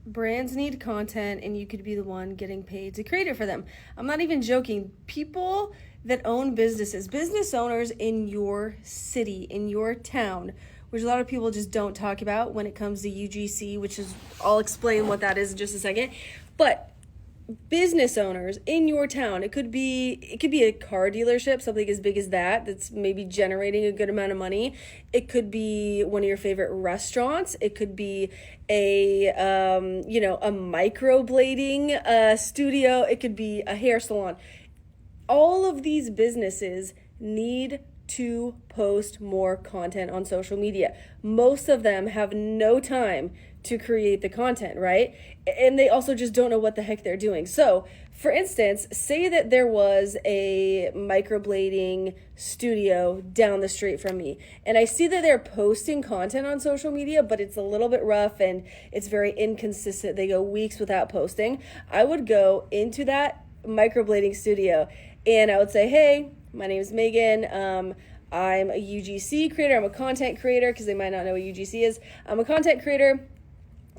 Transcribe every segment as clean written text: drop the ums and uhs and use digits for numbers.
Brands need content, and you could be the one getting paid to create it for them. I'm not even joking. People that own businesses, business owners in your city, in your town, which a lot of people just don't talk about when it comes to UGC, which is, I'll explain what that is in just a second. But business owners in your town, it could be a car dealership, something as big as that's maybe generating a good amount of money. It could be one of your favorite restaurants. It could be a microblading studio. It could be a hair salon. All of these businesses need to post more content on social media. Most of them have no time to create the content, right? And they also just don't know what the heck they're doing. So, for instance, say that there was a microblading studio down the street from me, and I see that they're posting content on social media, but it's a little bit rough and it's very inconsistent. They go weeks without posting. I would go into that microblading studio and I would say, hey, my name is Megan. I'm a UGC creator. I'm a content creator, because they might not know what UGC is. I'm a content creator.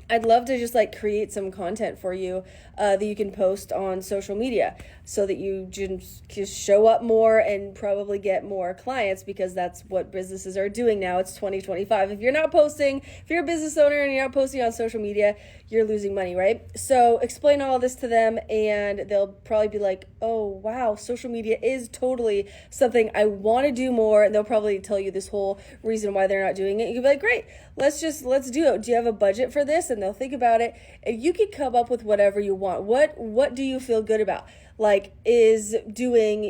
I'd love to just create some content for you that you can post on social media so that you just show up more and probably get more clients, because that's what businesses are doing now. It's 2025. If you're not posting, if you're a business owner and you're not posting on social media, you're losing money, right? So explain all this to them and they'll probably be like, oh, wow, social media is totally something I want to do more. And they'll probably tell you this whole reason why they're not doing it. You can be like, great, let's do it. Do you have a budget for this? And they'll think about it, and you can come up with whatever you want. What do you feel good about? Is doing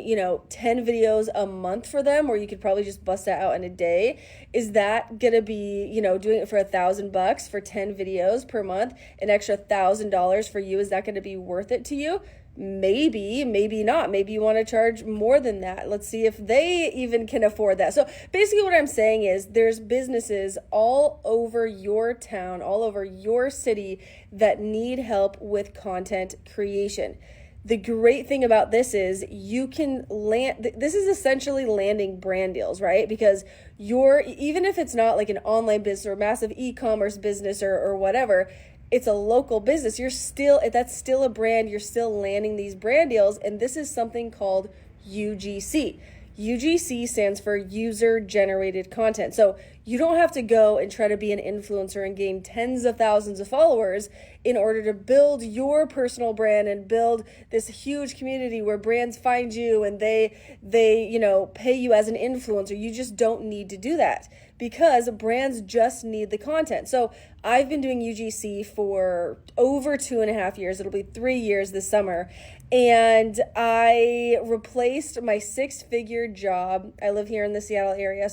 10 videos a month for them, or you could probably just bust that out in a day? Is that gonna be doing it for $1,000 for 10 videos per month, an extra $1,000 for you? Is that gonna be worth it to you? Maybe, maybe not. Maybe you want to charge more than that. Let's see if they even can afford that. So basically what I'm saying is there's businesses all over your town, all over your city that need help with content creation. The great thing about this is you can this is essentially landing brand deals, right? Because even if it's not like an online business or a massive e-commerce business or whatever, it's a local business. That's still a brand. You're still landing these brand deals. And this is something called UGC. UGC stands for user generated content. So you don't have to go and try to be an influencer and gain tens of thousands of followers in order to build your personal brand and build this huge community where brands find you and they pay you as an influencer. You just don't need to do that, because brands just need the content. So I've been doing UGC for over 2.5 years. It'll be 3 years this summer. And I replaced my 6-figure job. I live here in the Seattle area.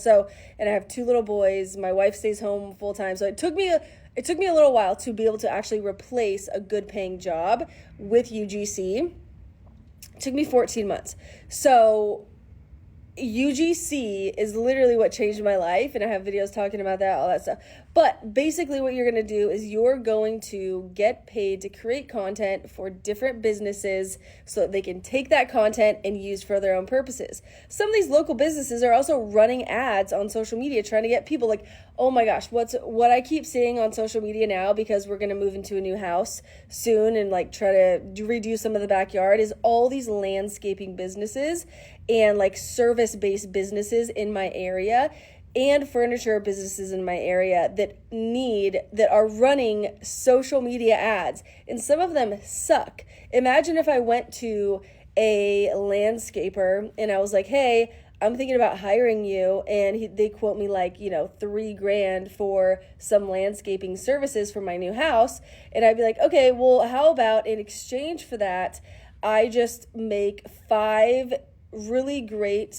And I have 2 little boys. My wife stays home full time. So it took me a little while to be able to actually replace a good paying job with UGC. It took me 14 months. So UGC is literally what changed my life, and I have videos talking about that, all that stuff. But basically what you're going to do is you're going to get paid to create content for different businesses so that they can take that content and use for their own purposes. Some of these local businesses are also running ads on social media trying to get people oh my gosh, what I keep seeing on social media now, because we're going to move into a new house soon and try to redo some of the backyard, is all these landscaping businesses and service-based businesses in my area and furniture businesses in my area that are running social media ads, and some of them suck. Imagine if I went to a landscaper and I was like, hey, I'm thinking about hiring you, and they quote me $3,000 for some landscaping services for my new house, and I'd be like, okay, well, how about in exchange for that, I just make 5 really great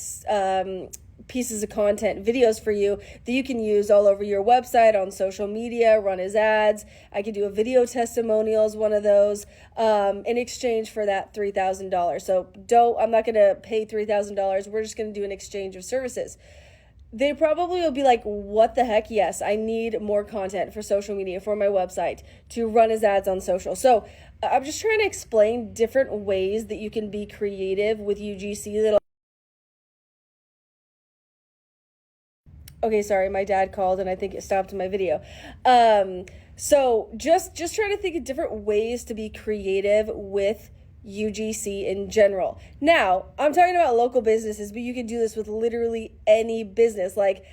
pieces of content, videos for you that you can use all over your website, on social media, run as ads. I could do a video testimonial as one of those in exchange for that $3,000. So I'm not going to pay $3,000. We're just going to do an exchange of services. They probably will be like, what the heck? Yes, I need more content for social media, for my website, to run as ads on social. So I'm just trying to explain different ways that you can be creative with UGC. Okay, sorry, my dad called and I think it stopped my video. So just trying to think of different ways to be creative with UGC in general. Now, I'm talking about local businesses, but you can do this with literally any business. Like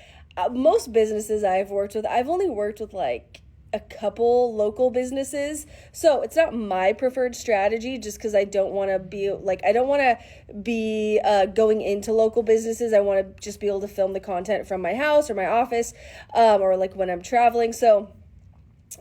most businesses I've worked with, I've only worked with like a couple local businesses. So it's not my preferred strategy just because I don't want to be going into local businesses. I want to just be able to film the content from my house or my office, or like when I'm traveling. So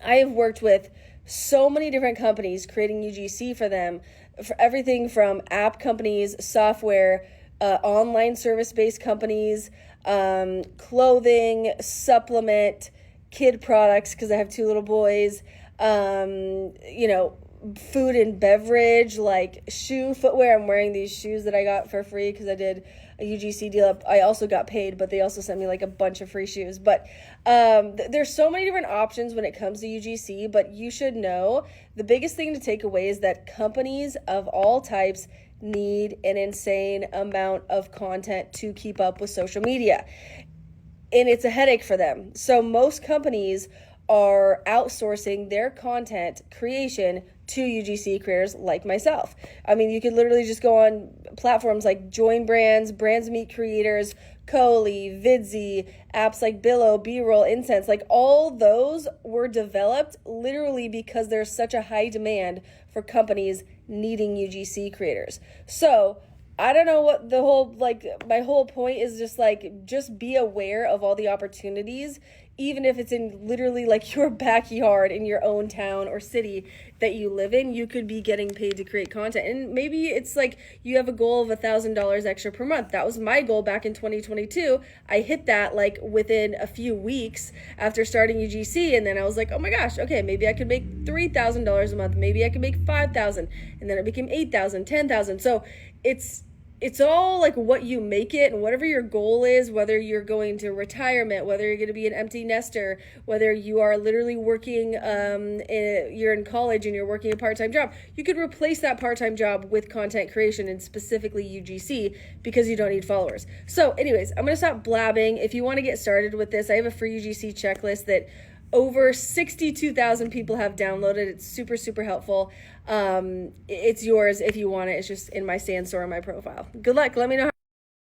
I have worked with so many different companies creating UGC for them, for everything from app companies, software, online service-based companies, clothing, supplement, kid products, because I have 2 little boys, food and beverage, like footwear. I'm wearing these shoes that I got for free because I did a UGC deal. I also got paid, but they also sent me like a bunch of free shoes. But there's so many different options when it comes to UGC, but you should know the biggest thing to take away is that companies of all types need an insane amount of content to keep up with social media. And it's a headache for them. So most companies are outsourcing their content creation to UGC creators like myself. I mean, you could literally just go on platforms like Join Brands, Brands Meet Creators, Coley, Vidsy, apps like Billow, B-Roll, Incense. Like all those were developed literally because there's such a high demand for companies needing UGC creators. So I don't know what my whole point is, just be aware of all the opportunities, even if it's in literally like your backyard in your own town or city that you live in. You could be getting paid to create content. And maybe it's like you have a goal of $1,000 extra per month. That was my goal back in 2022. I hit that like within a few weeks after starting UGC. And then I was like, oh my gosh, okay, maybe I could make $3,000 a month. Maybe I could make $5,000. And then it became $8,000, $10,000. So it's all like what you make it, and whatever your goal is, whether you're going to retirement, whether you're going to be an empty nester, whether you are literally working, you're in college and you're working a part-time job, you could replace that part-time job with content creation and specifically UGC because you don't need followers. So anyways, I'm going to stop blabbing. If you want to get started with this, I have a free UGC checklist that over 62,000 people have downloaded. It's super, super helpful. It's yours if you want it. It's just in my Sandstorm, my profile. Good luck. Let me know how